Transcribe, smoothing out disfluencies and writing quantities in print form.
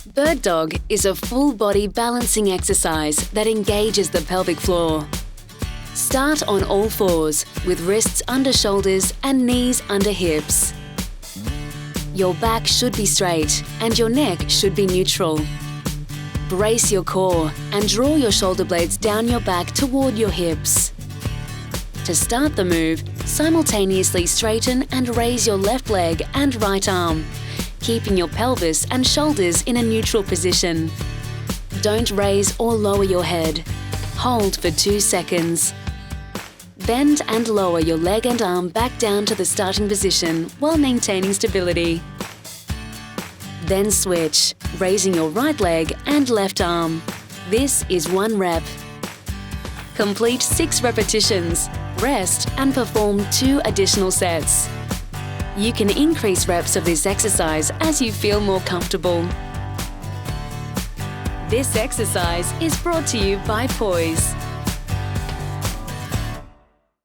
Bird Dog is a full-body balancing exercise that engages the pelvic floor. Start on all fours with wrists under shoulders and knees under hips. Your back should be straight and your neck should be neutral. Brace your core and draw your shoulder blades down your back toward your hips. To start the move, simultaneously straighten and raise your left leg and right arm, keeping your pelvis and shoulders in a neutral position. Don't raise or lower your head. Hold for 2 seconds. Bend and lower your leg and arm back down to the starting position while maintaining stability. Then switch, raising your right leg and left arm. This is 1 rep. Complete 6 repetitions, rest and perform 2 additional sets. You can increase reps of this exercise as you feel more comfortable. This exercise is brought to you by Poise.